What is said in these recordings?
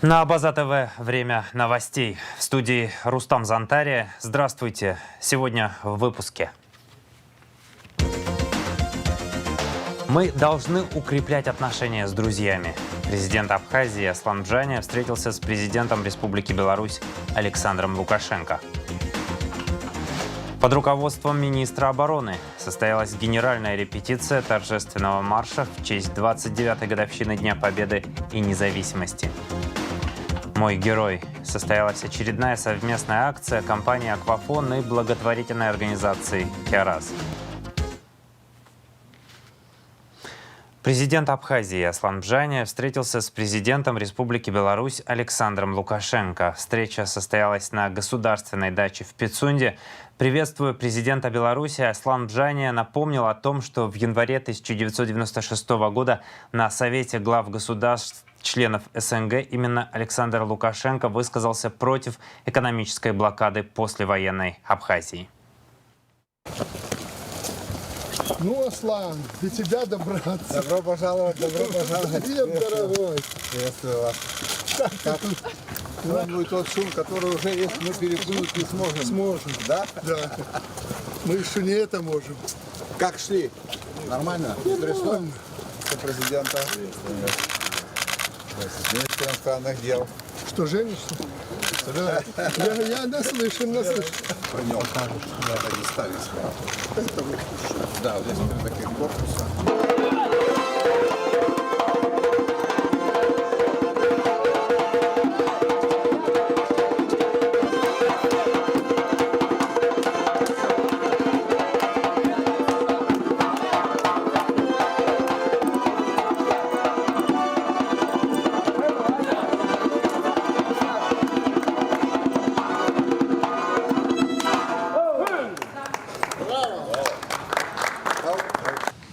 На База ТВ время новостей. В студии Рустам Зантария. Здравствуйте. Сегодня в выпуске. Мы должны укреплять отношения с друзьями. Президент Абхазии Аслан Бжаня встретился с президентом Республики Беларусь Александром Лукашенко. Под руководством министра обороны состоялась генеральная репетиция торжественного марша в честь 29-й годовщины Дня Победы и независимости. «Мой герой» состоялась очередная совместная акция компании «Аквафон» и благотворительной организации «Керас». Президент Абхазии Аслан Бжаня встретился с президентом Республики Беларусь Александром Лукашенко. Встреча состоялась на государственной даче в Пицунде. Приветствуя президента Беларуси, Аслан Бжаня напомнил о том, что в январе 1996 года на Совете глав государств членов СНГ именно Александр Лукашенко высказался против экономической блокады послевоенной Абхазии. Ну, Аслан, до тебя добраться. Добро пожаловать, добро пожаловать. Привет, дорогой. Приветствую вас. Как тот шум, который уже есть, мы переплюнуть не сможем. Сможем. Да? Да. Мы еще не это можем. Как шли? Нормально? Пришло? Президента. Министр иностранных дел. Что, женишься? Да. Я наслышан. Пойдем. Это не ставить справа. Да, вот здесь вот такие корпусы.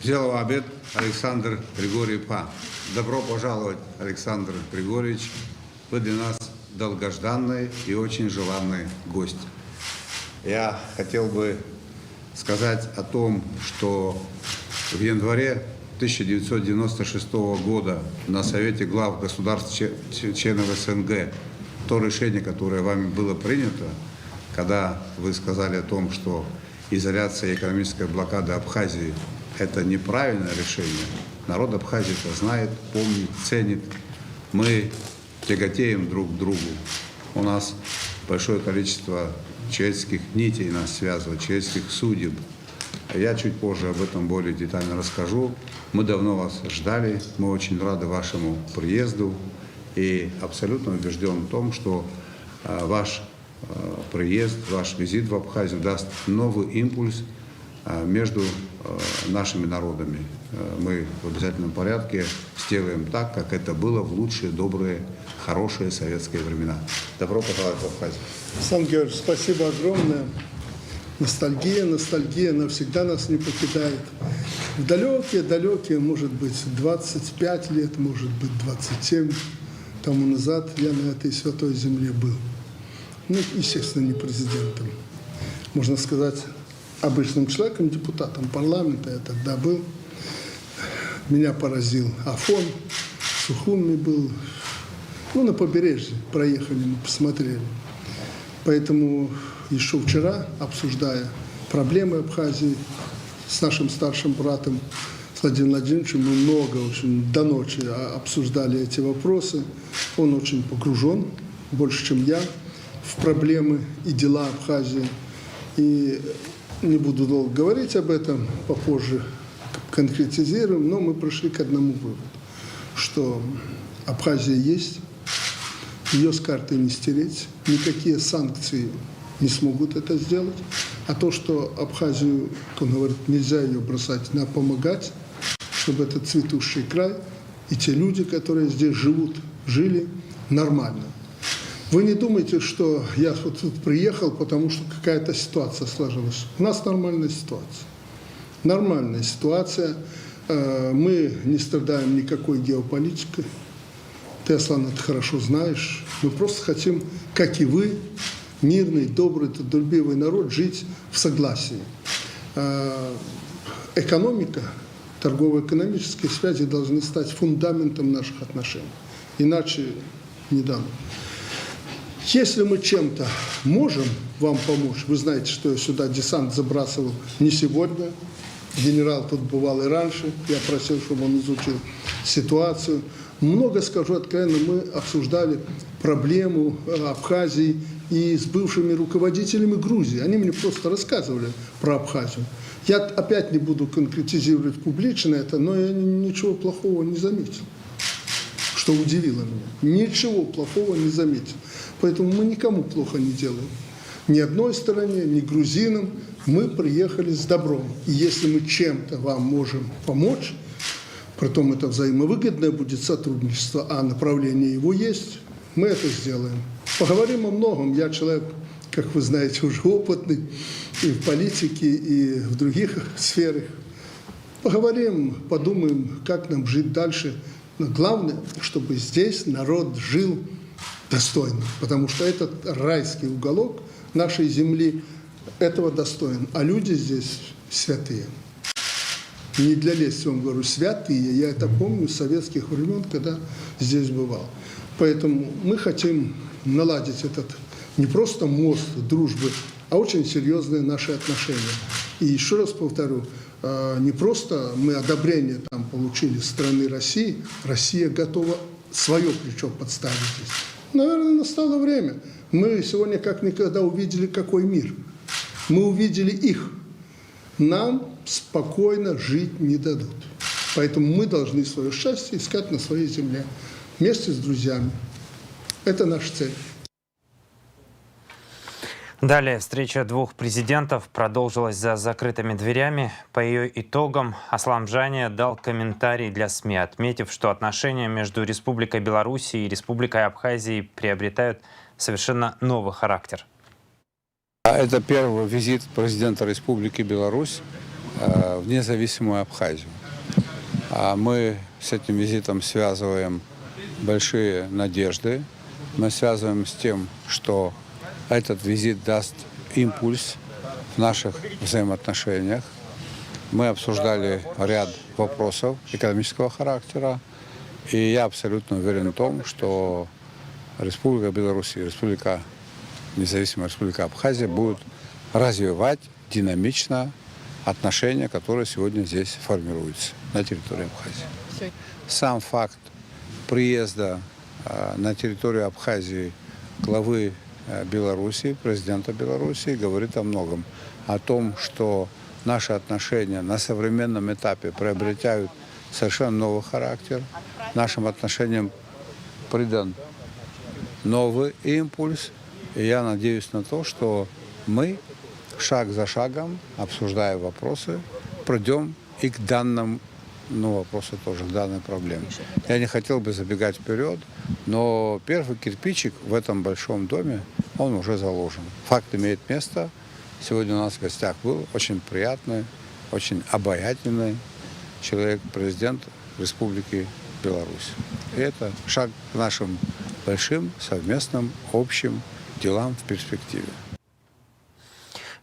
Взял обед Александр Григорьевич Па. Добро пожаловать, Александр Григорьевич. Вы для нас долгожданный и очень желанный гость. Я хотел бы сказать о том, что в январе 1996 года на Совете глав государств членов СНГ то решение, которое вами было принято, когда вы сказали о том, что изоляция и экономическая блокада Абхазии – это неправильное решение. Народ Абхазии это знает, помнит, ценит. Мы тяготеем друг к другу. У нас большое количество человеческих нитей нас связывает, человеческих судеб. Я чуть позже об этом более детально расскажу. Мы давно вас ждали, мы очень рады вашему приезду и абсолютно убежден в том, что ваш приезд, ваш визит в Абхазию даст новый импульс между нашими народами. Мы в обязательном порядке сделаем так, как это было в лучшие, добрые, хорошие советские времена. Добро пожаловать в Абхазию. Александр Георгиевич, спасибо огромное. Ностальгия навсегда нас не покидает. В далекие, может быть, 25 лет, может быть, 27 тому назад я на этой святой земле был. Ну, естественно, не президентом. Можно сказать, обычным человеком, депутатом парламента я тогда был. Меня поразил Афон, Сухуми был. Ну, на побережье проехали, мы посмотрели. Поэтому еще вчера, обсуждая проблемы Абхазии с нашим старшим братом, с Владимиром Владимировичем, мы много, очень до ночи обсуждали эти вопросы. Он очень погружен, больше, чем я, в проблемы и дела Абхазии. И не буду долго говорить об этом, попозже конкретизируем, но мы пришли к одному выводу, что Абхазия есть, ее с карты не стереть, никакие санкции не смогут это сделать, а то, что Абхазию, кто говорит, нельзя ее бросать, надо помогать, чтобы этот цветущий край и те люди, которые здесь живут, жили нормально. Вы не думайте, что я вот тут приехал, потому что какая-то ситуация сложилась. У нас нормальная ситуация. Нормальная ситуация. Мы не страдаем никакой геополитикой. Ты, Аслан, это хорошо знаешь. Мы просто хотим, как и вы, мирный, добрый, трудолюбивый народ, жить в согласии. Экономика, торгово-экономические связи должны стать фундаментом наших отношений. Иначе недавно. Если мы чем-то можем вам помочь, вы знаете, что я сюда десант забрасывал не сегодня, генерал тут бывал и раньше, я просил, чтобы он изучил ситуацию. Много, скажу откровенно, мы обсуждали проблему Абхазии и с бывшими руководителями Грузии. Они мне просто рассказывали про Абхазию. Я опять не буду конкретизировать публично это, но я ничего плохого не заметил, что удивило меня. Ничего плохого не заметил. Поэтому мы никому плохо не делаем. Ни одной стороне, ни грузинам. Мы приехали с добром. И если мы чем-то вам можем помочь, притом это взаимовыгодное будет сотрудничество, а направление его есть, мы это сделаем. Поговорим о многом. Я человек, как вы знаете, уже опытный и в политике, и в других сферах. Поговорим, подумаем, как нам жить дальше. Но главное, чтобы здесь народ жил достойно, потому что этот райский уголок нашей земли этого достоин, а люди здесь святые. Не для лести вам говорю, святые. Я это помню с советских времен, когда здесь бывал. Поэтому мы хотим наладить этот не просто мост дружбы, а очень серьезные наши отношения. И еще раз повторю, не просто мы одобрение там получили со стороны России, Россия готова свое плечо подставить здесь. Наверное, настало время. Мы сегодня как никогда увидели, какой мир. Мы увидели их. Нам спокойно жить не дадут. Поэтому мы должны свое счастье искать на своей земле вместе с друзьями. Это наша цель. Далее встреча двух президентов продолжилась за закрытыми дверями. По ее итогам Аслам Бжане дал комментарий для СМИ, отметив, что отношения между Республикой Беларусь и Республикой Абхазии приобретают совершенно новый характер. Это первый визит президента Республики Беларусь в независимую Абхазию. Мы с этим визитом связываем большие надежды. Мы связываем с тем, что этот визит даст импульс в наших взаимоотношениях. Мы обсуждали ряд вопросов экономического характера, и я абсолютно уверен в том, что Республика Беларусь и независимая Республика Абхазия будут развивать динамично отношения, которые сегодня здесь формируются на территории Абхазии. Сам факт приезда на территорию Абхазии главы Беларуси, президента Беларуси, говорит о многом. О том, что наши отношения на современном этапе приобретают совершенно новый характер. Нашим отношениям придан новый импульс. И я надеюсь на то, что мы шаг за шагом, обсуждая вопросы, пройдем и к данному вопросу тоже, к данной проблеме. Я не хотел бы забегать вперед, но первый кирпичик в этом большом доме, он уже заложен. Факт имеет место. Сегодня у нас в гостях был очень приятный, очень обаятельный человек, президент Республики Беларусь. И это шаг к нашим большим совместным общим делам в перспективе.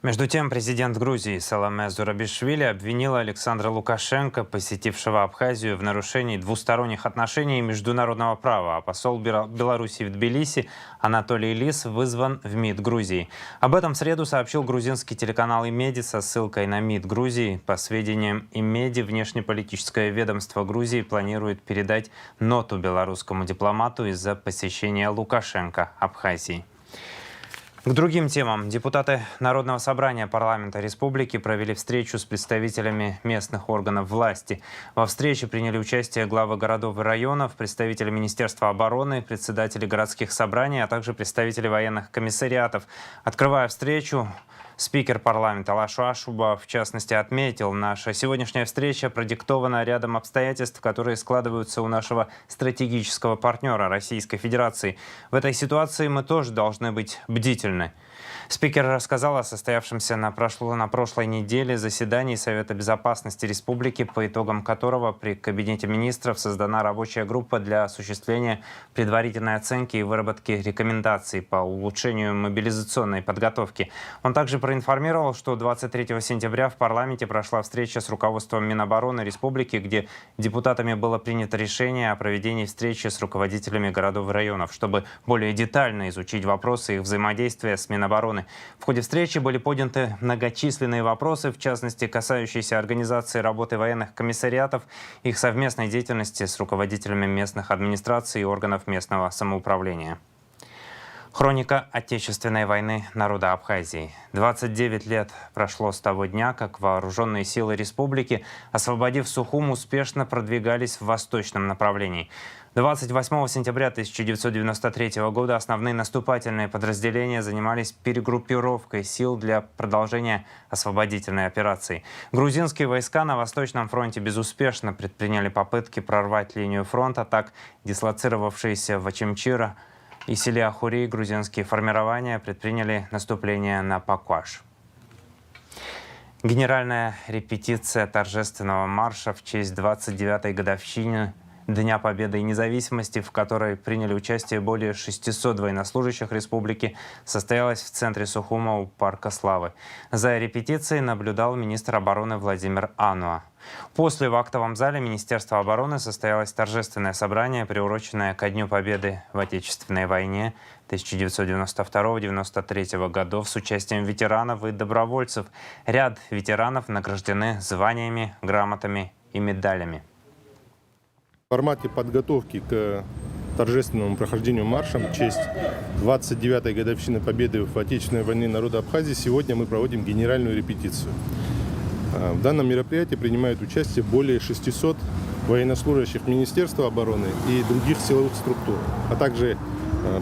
Между тем, президент Грузии Саломе Зурабишвили обвинила Александра Лукашенко, посетившего Абхазию, в нарушении двусторонних отношений и международного права. А посол Беларуси в Тбилиси Анатолий Лис вызван в МИД Грузии. Об этом в среду сообщил грузинский телеканал «Имеди» со ссылкой на МИД Грузии. По сведениям «Имеди», внешнеполитическое ведомство Грузии планирует передать ноту белорусскому дипломату из-за посещения Лукашенко Абхазии. К другим темам. Депутаты Народного собрания парламента республики провели встречу с представителями местных органов власти. Во встрече приняли участие главы городов и районов, представители Министерства обороны, председатели городских собраний, а также представители военных комиссариатов. Открывая встречу, спикер парламента Лашу Ашуба, в частности, отметил, наша сегодняшняя встреча продиктована рядом обстоятельств, которые складываются у нашего стратегического партнера Российской Федерации. В этой ситуации мы тоже должны быть бдительны. обеспечены. Спикер рассказал о состоявшемся на прошлой неделе заседании Совета безопасности республики, по итогам которого при Кабинете министров создана рабочая группа для осуществления предварительной оценки и выработки рекомендаций по улучшению мобилизационной подготовки. Он также проинформировал, что 23 сентября в парламенте прошла встреча с руководством Минобороны республики, где депутатами было принято решение о проведении встречи с руководителями городов и районов, чтобы более детально изучить вопросы их взаимодействия с Минобороны. В ходе встречи были подняты многочисленные вопросы, в частности, касающиеся организации работы военных комиссариатов, их совместной деятельности с руководителями местных администраций и органов местного самоуправления. Хроника Отечественной войны народа Абхазии. 29 лет прошло с того дня, как вооруженные силы республики, освободив Сухум, успешно продвигались в восточном направлении. 28 сентября 1993 года основные наступательные подразделения занимались перегруппировкой сил для продолжения освободительной операции. Грузинские войска на Восточном фронте безуспешно предприняли попытки прорвать линию фронта, так дислоцировавшиеся в Ачимчира и селе Ахури грузинские формирования предприняли наступление на Пакуаш. Генеральная репетиция торжественного марша в честь 29-й годовщины Дня Победы и Независимости, в которой приняли участие более 600 военнослужащих республики, состоялась в центре Сухума у Парка Славы. За репетицией наблюдал министр обороны Владимир Ануа. После в актовом зале Министерства обороны состоялось торжественное собрание, приуроченное ко Дню Победы в Отечественной войне 1992-1993 годов с участием ветеранов и добровольцев. Ряд ветеранов награждены званиями, грамотами и медалями. В формате подготовки к торжественному прохождению марша в честь 29-й годовщины победы в Отечественной войне народа Абхазии сегодня мы проводим генеральную репетицию. В данном мероприятии принимают участие более 600 военнослужащих Министерства обороны и других силовых структур, а также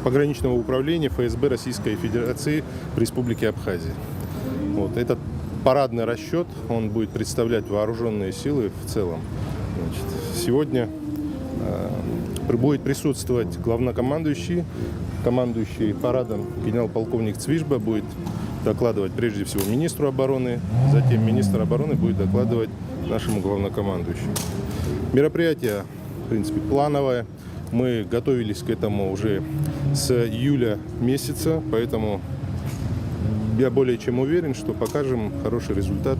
пограничного управления ФСБ Российской Федерации в Республике Абхазия. Этот парадный расчет, он будет представлять вооруженные силы в целом. Сегодня будет присутствовать главнокомандующий, командующий парадом генерал-полковник Цвижба, будет докладывать прежде всего министру обороны, затем министр обороны будет докладывать нашему главнокомандующему. Мероприятие, в принципе, плановое. Мы готовились к этому уже с июля месяца, поэтому я более чем уверен, что покажем хороший результат,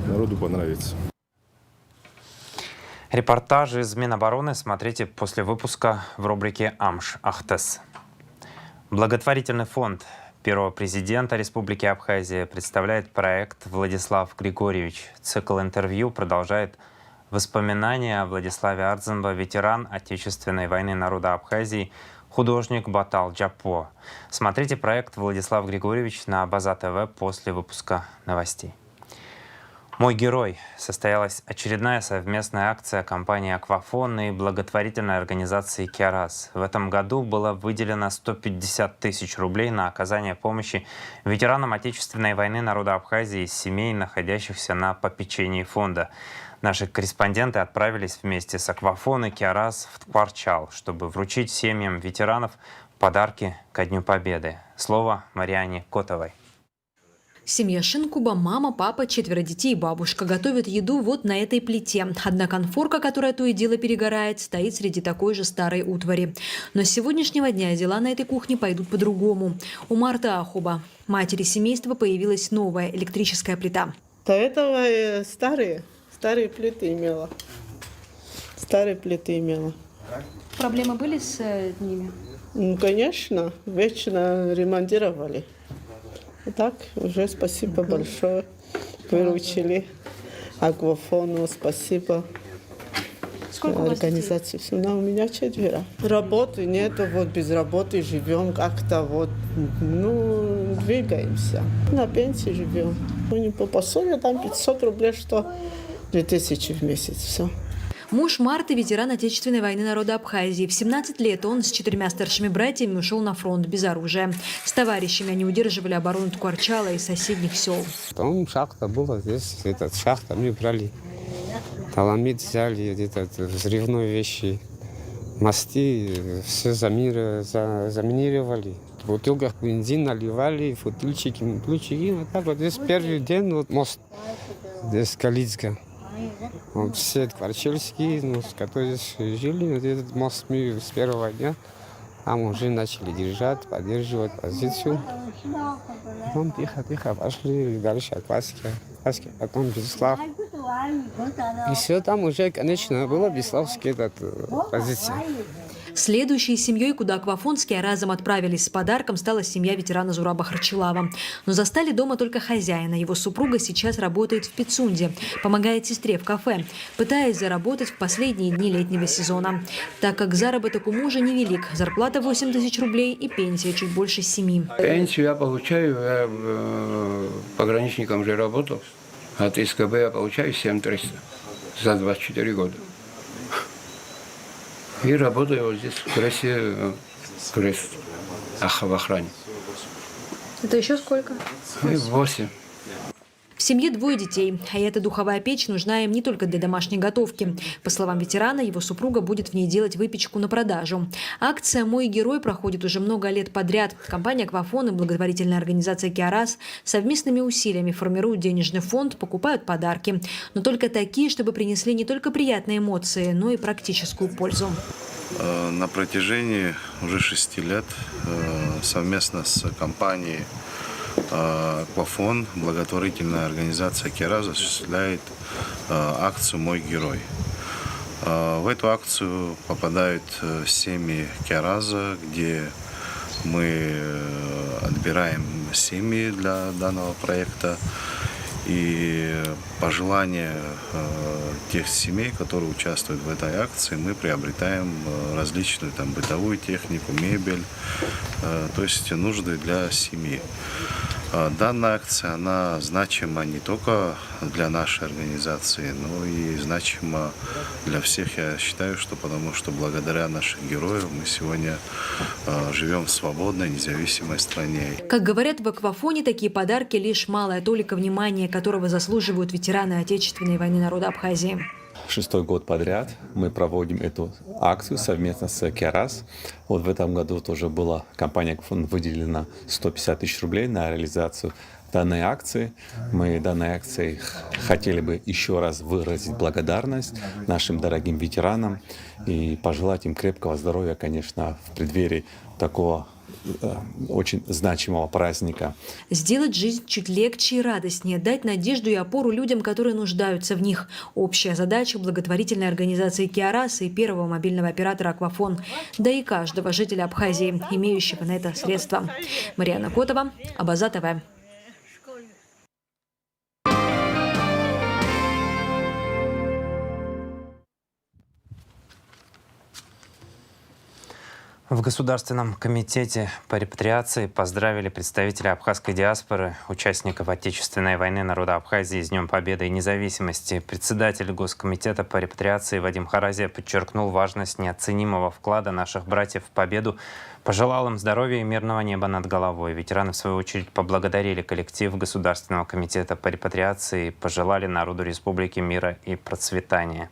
народу понравится. Репортажи из Минобороны смотрите после выпуска в рубрике «Амш Ахтес». Благотворительный фонд первого президента Республики Абхазия представляет проект «Владислав Григорьевич». Цикл интервью продолжает воспоминания о Владиславе Ардзенбо, ветеран Отечественной войны народа Абхазии, художник Батал Джапо. Смотрите проект «Владислав Григорьевич» на База ТВ после выпуска новостей. «Мой герой» состоялась очередная совместная акция компании «Аквафон» и благотворительной организации «Киарас». В этом году было выделено 150 тысяч рублей на оказание помощи ветеранам Отечественной войны народа Абхазии из семей, находящихся на попечении фонда. Наши корреспонденты отправились вместе с «Аквафон» и «Киарас» в Ткварчал, чтобы вручить семьям ветеранов подарки ко Дню Победы. Слово Мариане Котовой. Семья Шинкуба, мама, папа, 4 детей и бабушка готовят еду вот на этой плите. Одна конфорка, которая то и дело перегорает, стоит среди такой же старой утвари. Но с сегодняшнего дня дела на этой кухне пойдут по-другому. У Марты Ахуба, матери семейства, появилась новая электрическая плита. До этого старые плиты имела. Старые плиты имела. Проблемы были с ними? Ну, конечно, вечно ремонтировали. Так, уже спасибо большое. Выручили. Аквафону спасибо. Сколько у вас организации. У меня 4. Работы нету, вот без работы живем как-то вот, двигаемся. На пенсии живем. Не по пособию, там 500 рублей, что 2000 в месяц, все. Муж Марты – ветеран Отечественной войны народа Абхазии. В 17 лет он с 4 старшими братьями ушел на фронт без оружия. С товарищами они удерживали оборону Ткварчала и соседних сел. Там шахта была, здесь шахта мы брали. Таламид взяли, взрывные вещи. Мосты все заминировали. В бутылках бензин наливали, футильчики, ключики. Вот так вот. Здесь первый день вот мост. Здесь Калицка. Вот все квартирские, ну, с которые здесь жили, вот этот мост мы с первого дня там уже начали держать, поддерживать позицию. Потом тихо-тихо пошли дальше от Васьки, потом Беслав. И все там уже, конечно, была Беславская позиция. Следующей семьей, куда аквафонские разом отправились с подарком, стала семья ветерана Зураба Харчилава. Но застали дома только хозяина. Его супруга сейчас работает в Пицунде, помогает сестре в кафе, пытаясь заработать в последние дни летнего сезона. Так как заработок у мужа невелик, зарплата 8 тысяч рублей и пенсия чуть больше 7. Пенсию я получаю, я пограничником же работал. От СКБ я получаю 7300 за 24 года. И работаю вот здесь, в Крессе, в охране. Это еще сколько? 8. В семье 2 детей, а эта духовая печь нужна им не только для домашней готовки. По словам ветерана, его супруга будет в ней делать выпечку на продажу. Акция «Мой герой» проходит уже много лет подряд. Компания «Аквафон» и благотворительная организация «Киарас» совместными усилиями формируют денежный фонд, покупают подарки. Но только такие, чтобы принесли не только приятные эмоции, но и практическую пользу. На протяжении уже 6 лет совместно с компанией «Аквафон» благотворительная организация «Киарас» осуществляет акцию «Мой герой». В эту акцию попадают семьи Киараза, где мы отбираем семьи для данного проекта. И пожелания тех семей, которые участвуют в этой акции, мы приобретаем различную там бытовую технику, мебель, то есть нужды для семьи. Данная акция, она значима не только для нашей организации, но и значима для всех. Я считаю, что потому что благодаря нашим героям мы сегодня живем в свободной, независимой стране. Как говорят в «Аквафоне», такие подарки лишь малая толика внимания, которого заслуживают ветераны Отечественной войны народа Абхазии. 6-й год подряд мы проводим эту акцию совместно с Киарас. Вот в этом году тоже была компания «Аквафон» выделена 150 тысяч рублей на реализацию данной акции. Мы данной акцией хотели бы еще раз выразить благодарность нашим дорогим ветеранам и пожелать им крепкого здоровья, конечно, в преддверии такого очень значимого праздника. Сделать жизнь чуть легче и радостнее, дать надежду и опору людям, которые нуждаются в них. Общая задача благотворительной организации «Киарас» и первого мобильного оператора «Аквафон», да и каждого жителя Абхазии, имеющего на это средства. Марьяна Котова, Абаза ТВ. В Государственном комитете по репатриации поздравили представителей абхазской диаспоры, участников Отечественной войны народа Абхазии с Днем Победы и Независимости. Председатель Госкомитета по репатриации Вадим Харазия подчеркнул важность неоценимого вклада наших братьев в победу, пожелал им здоровья и мирного неба над головой. Ветераны, в свою очередь, поблагодарили коллектив Государственного комитета по репатриации и пожелали народу республики мира и процветания.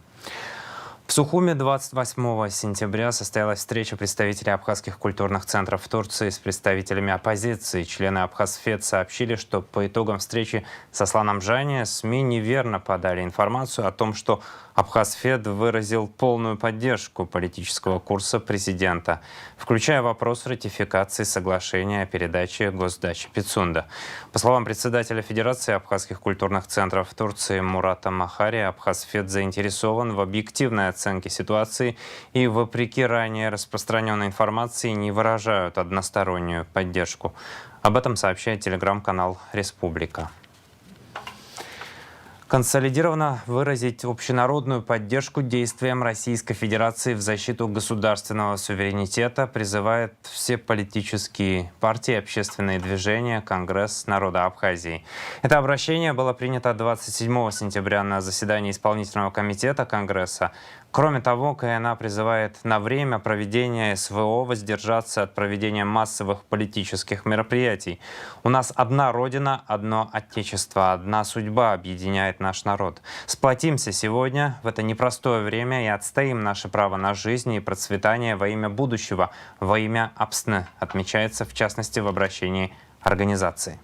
В Сухуме 28 сентября состоялась встреча представителей абхазских культурных центров в Турции с представителями оппозиции. Члены Абхазфед сообщили, что по итогам встречи со Сланом Жане СМИ неверно подали информацию о том, что Абхазфед выразил полную поддержку политического курса президента, включая вопрос ратификации соглашения о передаче госдачи Пицунда. По словам председателя Федерации абхазских культурных центров в Турции Мурата Махари, Абхазфед заинтересован в объективной оценке ситуации и, вопреки ранее распространенной информации, не выражают одностороннюю поддержку. Об этом сообщает телеграм-канал «Республика». Консолидированно выразить общенародную поддержку действиям Российской Федерации в защиту государственного суверенитета призывают все политические партии, общественные движения, Конгресс народа Абхазии. Это обращение было принято 27 сентября на заседании исполнительного комитета Конгресса. Кроме того, КНА призывает на время проведения СВО воздержаться от проведения массовых политических мероприятий. У нас одна Родина, одно Отечество, одна судьба объединяет наш народ. Сплотимся сегодня в это непростое время и отстоим наше право на жизнь и процветание во имя будущего, во имя Апсны, отмечается в частности в обращении организации.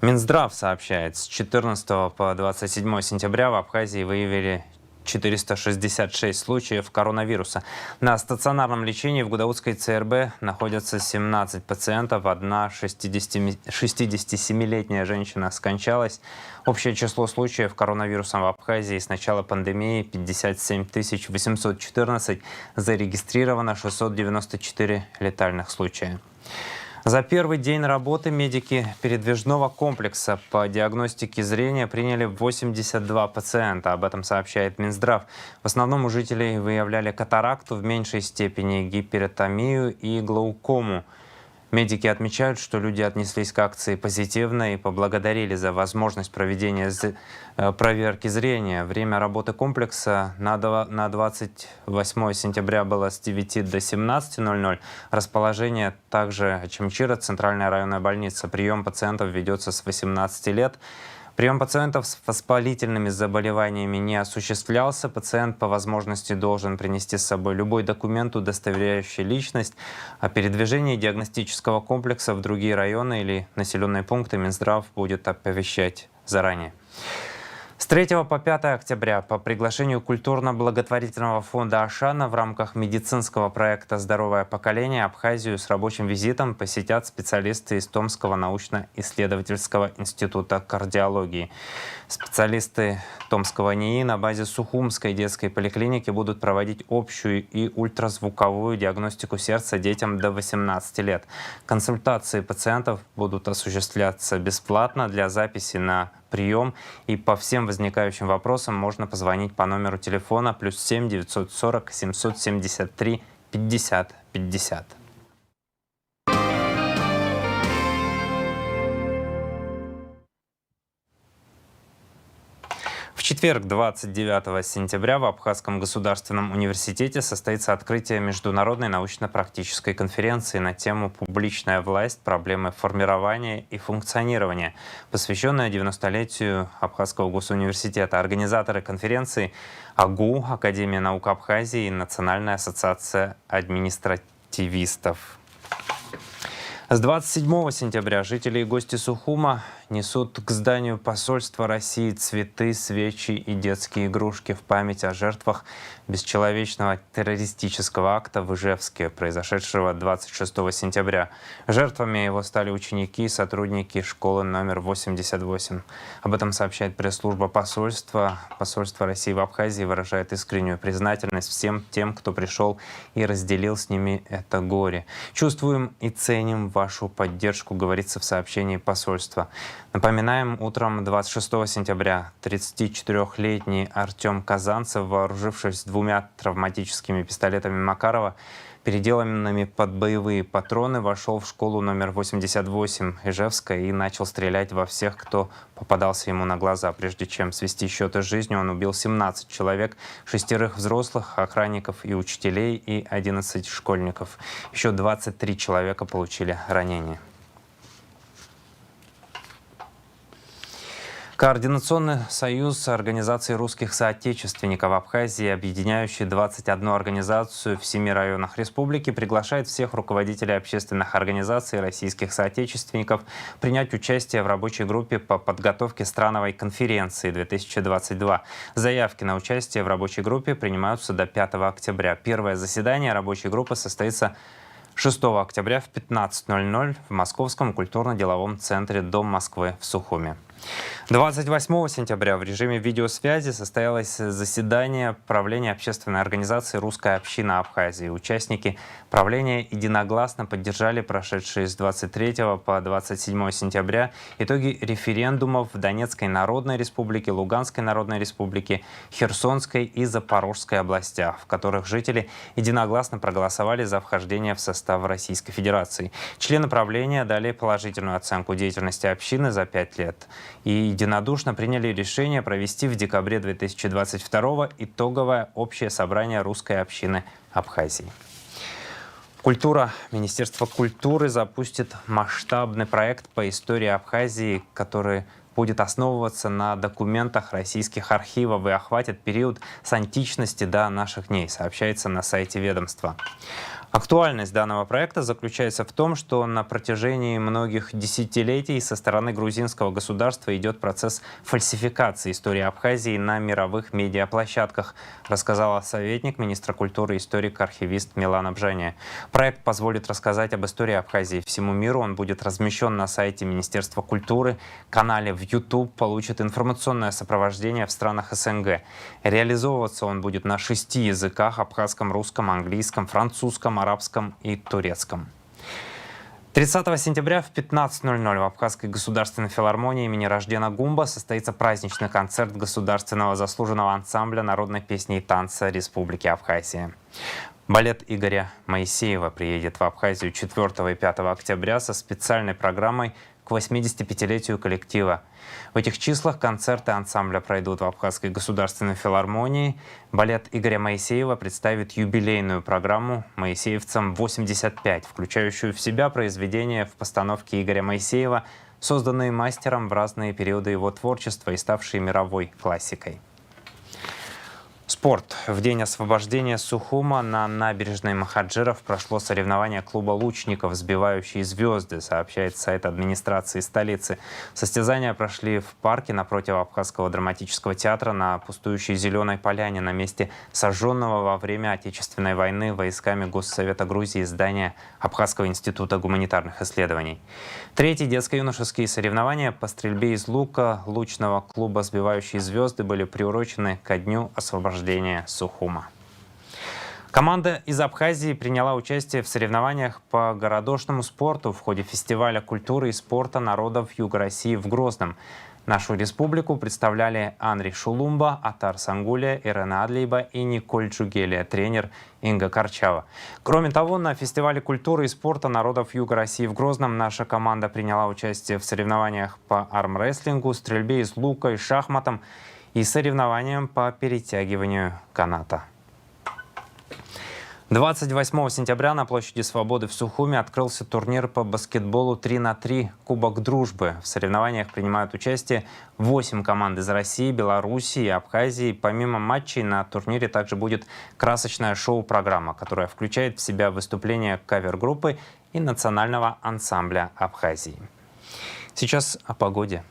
Минздрав сообщает, с 14 по 27 сентября в Абхазии выявили 466 случаев коронавируса. На стационарном лечении в Гудаутской ЦРБ находятся 17 пациентов. Одна 67-летняя женщина скончалась. Общее число случаев коронавируса в Абхазии с начала пандемии 57 814. Зарегистрировано 694 летальных случая. За первый день работы медики передвижного комплекса по диагностике зрения приняли 82 пациента. Об этом сообщает Минздрав. В основном у жителей выявляли катаракту, в меньшей степени гиперотомию и глаукому. Медики отмечают, что люди отнеслись к акции позитивно и поблагодарили за возможность проведения проверки зрения. Время работы комплекса на 28 сентября было с 9 до 17:00. Расположение также Ачамчира, центральная районная больница. Прием пациентов ведется с 18 лет. Прием пациентов с воспалительными заболеваниями не осуществлялся. Пациент по возможности должен принести с собой любой документ, удостоверяющий личность. О передвижении диагностического комплекса в другие районы или населенные пункты Минздрав будет оповещать заранее. С 3 по 5 октября по приглашению культурно-благотворительного фонда «Ашана» в рамках медицинского проекта «Здоровое поколение» Абхазию с рабочим визитом посетят специалисты из Томского научно-исследовательского института кардиологии. Специалисты Томского НИИ на базе Сухумской детской поликлиники будут проводить общую и ультразвуковую диагностику сердца детям до 18 лет. Консультации пациентов будут осуществляться бесплатно. Для записи на прием и по всем возникающим вопросам можно позвонить по номеру телефона +7 940 773 50 50. В четверг, 29 сентября, в Абхазском государственном университете состоится открытие международной научно-практической конференции на тему «Публичная власть. Проблемы формирования и функционирования», посвященная 90-летию Абхазского госуниверситета. Организаторы конференции АГУ, Академия наук Абхазии и Национальная ассоциация административистов. С 27 сентября жители и гости Сухума несут к зданию посольства России цветы, свечи и детские игрушки в память о жертвах бесчеловечного террористического акта в Ижевске, произошедшего 26 сентября. Жертвами его стали ученики и сотрудники школы номер 88. Об этом сообщает пресс-служба посольства. Посольство России в Абхазии выражает искреннюю признательность всем тем, кто пришел и разделил с ними это горе. Чувствуем и ценим вашу поддержку, говорится в сообщении посольства. Напоминаем, утром 26 сентября 34-летний Артем Казанцев, вооружившись 2 травматическими пистолетами Макарова, переделанными под боевые патроны, вошел в школу номер 88 Ижевска и начал стрелять во всех, кто попадался ему на глаза. Прежде чем свести счеты с жизнью, он убил 17 человек, 6 взрослых, охранников и учителей и 11 школьников. Еще 23 человека получили ранения. Координационный союз организаций русских соотечественников Абхазии, объединяющий 21 организацию в 7 районах республики, приглашает всех руководителей общественных организаций российских соотечественников принять участие в рабочей группе по подготовке страновой конференции 2022. Заявки на участие в рабочей группе принимаются до 5 октября. Первое заседание рабочей группы состоится 6 октября в 15:00 в Московском культурно-деловом центре «Дом Москвы» в Сухуме. 28 сентября в режиме видеосвязи состоялось заседание правления общественной организации «Русская община Абхазии». Участники правления единогласно поддержали прошедшие с 23 по 27 сентября итоги референдумов в Донецкой Народной Республике, Луганской Народной Республике, Херсонской и Запорожской областях, в которых жители единогласно проголосовали за вхождение в состав Российской Федерации. Члены правления дали положительную оценку деятельности общины за 5 лет. и единодушно приняли решение провести в декабре 2022 итоговое общее собрание русской общины Абхазии. Культура. Министерство культуры запустит масштабный проект по истории Абхазии, который будет основываться на документах российских архивов и охватит период с античности до наших дней, сообщается на сайте ведомства. Актуальность данного проекта заключается в том, что на протяжении многих десятилетий со стороны грузинского государства идет процесс фальсификации истории Абхазии на мировых медиаплощадках, рассказала советник министра культуры и историк-архивист Милана Бжения. Проект позволит рассказать об истории Абхазии всему миру. Он будет размещен на сайте Министерства культуры, канале в YouTube, получит информационное сопровождение в странах СНГ. Реализовываться он будет на 6 языках: абхазском, русском, английском, французском, арабском и турецком. 30 сентября в 15:00 в Абхазской государственной филармонии имени Раждена Гумба состоится праздничный концерт Государственного заслуженного ансамбля народной песни и танца Республики Абхазия. Балет Игоря Моисеева приедет в Абхазию 4 и 5 октября со специальной программой к 85-летию коллектива. В этих числах концерты ансамбля пройдут в Абхазской государственной филармонии. Балет Игоря Моисеева представит юбилейную программу «Моисеевцам 85», включающую в себя произведения в постановке Игоря Моисеева, созданные мастером в разные периоды его творчества и ставшие мировой классикой. Спорт. В день освобождения Сухума на набережной Махаджиров прошло соревнование клуба лучников «Сбивающие звезды», сообщает сайт администрации столицы. Состязания прошли в парке напротив Абхазского драматического театра на пустующей Зеленой поляне на месте сожженного во время Отечественной войны войсками Госсовета Грузии здания Абхазского института гуманитарных исследований. Третьи детско-юношеские соревнования по стрельбе из лука лучного клуба «Сбивающие звезды» были приурочены ко дню освобождения Сухума. Команда из Абхазии приняла участие в соревнованиях по городошному спорту в ходе фестиваля культуры и спорта народов Юга России в Грозном. Нашу республику представляли Анри Шулумба, Атар Сангулия, Ирена Адлейба и Николь Джугелия, тренер Инга Корчава. Кроме того, на фестивале культуры и спорта народов Юга России в Грозном наша команда приняла участие в соревнованиях по армрестлингу, стрельбе из лука и шахматам и соревнованиям по перетягиванию каната. 28 сентября на площади Свободы в Сухуме открылся турнир по баскетболу 3×3 «Кубок дружбы». В соревнованиях принимают участие 8 команд из России, Беларуси и Абхазии. Помимо матчей на турнире также будет красочная шоу-программа, которая включает в себя выступления кавер-группы и национального ансамбля Абхазии. Сейчас о погоде.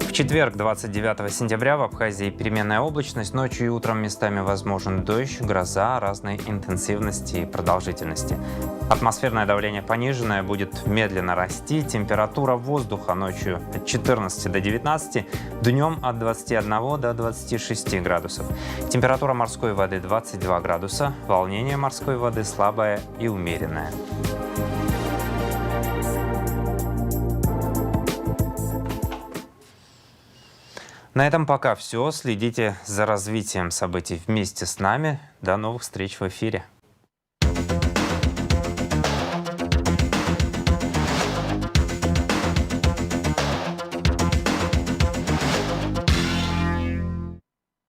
В четверг, 29 сентября, в Абхазии переменная облачность. Ночью и утром местами возможен дождь, гроза разной интенсивности и продолжительности. Атмосферное давление пониженное, будет медленно расти. Температура воздуха ночью от 14 до 19, днем от 21 до 26 градусов. Температура морской воды 22 градуса. Волнение морской воды слабое и умеренное. На этом пока все. Следите за развитием событий вместе с нами. До новых встреч в эфире.